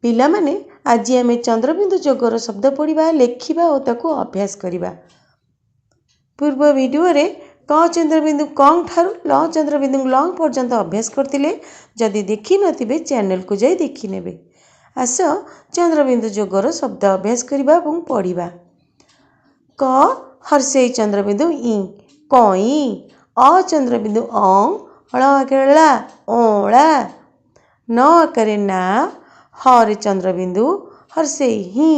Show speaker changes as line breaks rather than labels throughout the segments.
ପିଲାମାନେ ଆଜି ଆମେ ଚନ୍ଦ୍ରବିନ୍ଦୁ ଯୋଗର ଶବ୍ଦ ପଢ଼ିବା ଲେଖିବା ଓ ତାକୁ ଅଭ୍ୟାସ କରିବା। ପୂର୍ବ ଭିଡ଼ିଓରେ କ ଚନ୍ଦ୍ରବିନ୍ଦୁ କଂ ଠାରୁ ଲ ଚନ୍ଦ୍ରବିନ୍ଦୁ ଲଂ ପର୍ଯ୍ୟନ୍ତ ଅଭ୍ୟାସ କରିଥିଲେ। ଯଦି ଦେଖିନଥିବେ ଚ୍ୟାନେଲକୁ ଯାଇ ଦେଖିନେବେ। ଆସ ଚନ୍ଦ୍ରବିନ୍ଦୁ ଯୋଗର ଶବ୍ଦ ଅଭ୍ୟାସ କରିବା ଏବଂ ପଢ଼ିବା। କ ହର୍ଷେଇ ଚନ୍ଦ୍ରବିନ୍ଦୁ ଇ କଇଁ। ଅ ଚନ୍ଦ୍ରବିନ୍ଦୁ ଅଂ ଳ ଆକାରେ ଲା ଅଁଳା। ନ ଆକାରେ ନା। ହ ରେ ଚନ୍ଦ୍ରବିନ୍ଦୁ ହର୍ଷେଇ ହି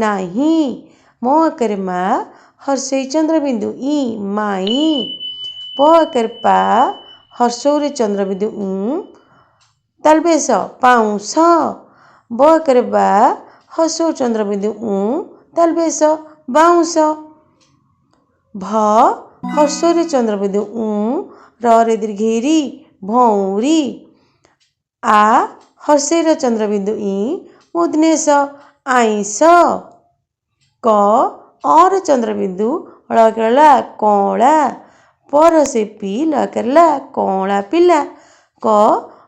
ନାହିଁ। ମ ଆକାରେ ମା ହର୍ଷେଇ ଚନ୍ଦ୍ରବିନ୍ଦୁ ଇ ମାଇଁ। ପ ଆକାରେ ପା ହର୍ଷଉରେ ଚନ୍ଦ୍ରବିନ୍ଦୁ ତାଲବେଶ ପାଉଁଶ। ବ ଆକାରେ ବା ହର୍ଷଉ ଚନ୍ଦ୍ରବିନ୍ଦୁ ତାଲବେଶ ବାଉଁଶ। ଭ ହର୍ଷରେ ଚନ୍ଦ୍ରବିନ୍ଦୁ ର ରେ ଦୀର୍ଘେଇ ଭଉଁରୀ। ଆ ହର୍ଷେଇର ଚନ୍ଦ୍ରବିନ୍ଦୁ ମୂର୍ଧନ୍ୟଷ ଆଇଁଷ। କ ଅରେ ଚନ୍ଦ୍ରବିନ୍ଦୁ ଳ ଆକାରେ ଲା କଅଁଳା। ପ ହର୍ଷେଇ ପି ଲ ଆକାରେ ଲା କଅଁଳା ପିଲା। କ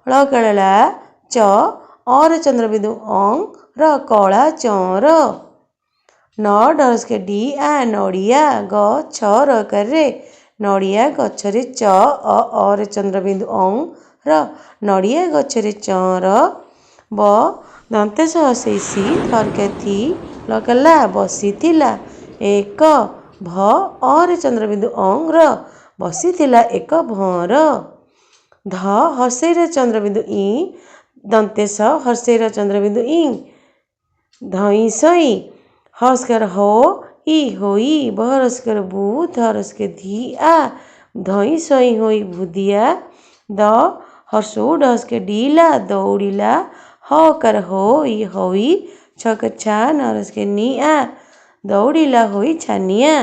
ଳ ଆକାରେ ଲା ଚ ଅରେ ଚନ୍ଦ୍ରବିନ୍ଦୁ ଅଂ ର କଳା ଚଅଁର। ନ ଡରସ୍କେ ଡି ଆ ନଡ଼ିଆ। ଗ ଛ ର ଆକାରରେ ନଡ଼ିଆ ଗଛରେ ଚ ଅରେ ଚନ୍ଦ୍ରବିନ୍ଦୁ ଅଂ ର ନଡ଼ିଆ ଗଛରେ ଚଅଁର। ବ ଦନ୍ତେସ ହର୍ଷେଇ ସି ଥରକେ ଥି ଲ ଆକାରେ ଲା ବସିଥିଲା। ଏକ ଭ ଅରେ ଚନ୍ଦ୍ରବିନ୍ଦୁ ଅଂ ର ବସିଥିଲା ଏକ ଭଅଁର। ଧ ହର୍ଷେଇର ଚନ୍ଦ୍ରବିନ୍ଦୁ ଦନ୍ତେସ ହର୍ଷେଇର ଚନ୍ଦ୍ରବିନ୍ଦୁ ଧଇଁସଇଁ। ହ ହସ୍କାର ହୋ ଇ ହୋଇ। ବ ହସ୍କାର ବୁ ଧ ହସ୍କେ ଧି ଆ ଧଇଁସଇଁ ହୋଇ ଭୁଦିଆ। ଦ ହର୍ଷଉ ଡ଼ ହସ୍କେ ଡି ଲା ଦଉଡ଼ିଲା। ହ ହକାର ହୋ ଇ ହୋଇ ଛ ହକାର ଛା ନ ହସ୍କେ ନି ଆ ଦଉଡ଼ିଲା ହୋଇ ଛାନିଆ।